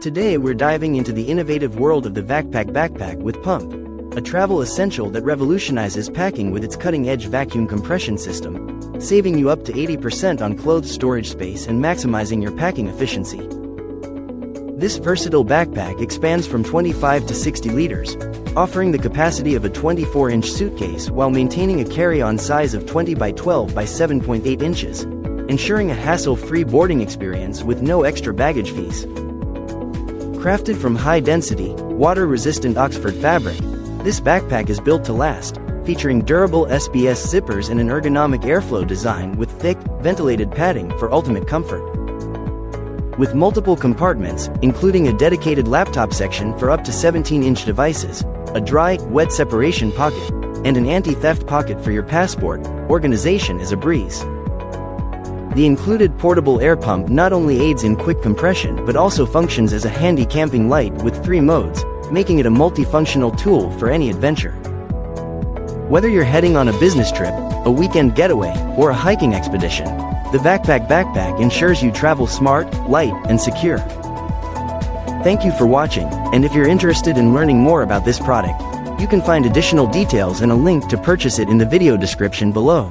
Today we're diving into the innovative world of the Vacpack Backpack with Pump, a travel essential that revolutionizes packing with its cutting-edge vacuum compression system, saving you up to 80% on clothes storage space and maximizing your packing efficiency. This versatile backpack expands from 25 to 60 liters, offering the capacity of a 24-inch suitcase while maintaining a carry-on size of 20 by 12 by 7.8 inches, ensuring a hassle-free boarding experience with no extra baggage fees. Crafted from high-density, water-resistant Oxford fabric, this backpack is built to last, featuring durable SBS zippers and an ergonomic airflow design with thick, ventilated padding for ultimate comfort. With multiple compartments, including a dedicated laptop section for up to 17-inch devices, a dry, wet separation pocket, and an anti-theft pocket for your passport, organization is a breeze. The included portable air pump not only aids in quick compression but also functions as a handy camping light with 3 modes, making it a multifunctional tool for any adventure. Whether you're heading on a business trip, a weekend getaway, or a hiking expedition, the Vacpack Backpack ensures you travel smart, light, and secure. Thank you for watching, and if you're interested in learning more about this product, you can find additional details and a link to purchase it in the video description below.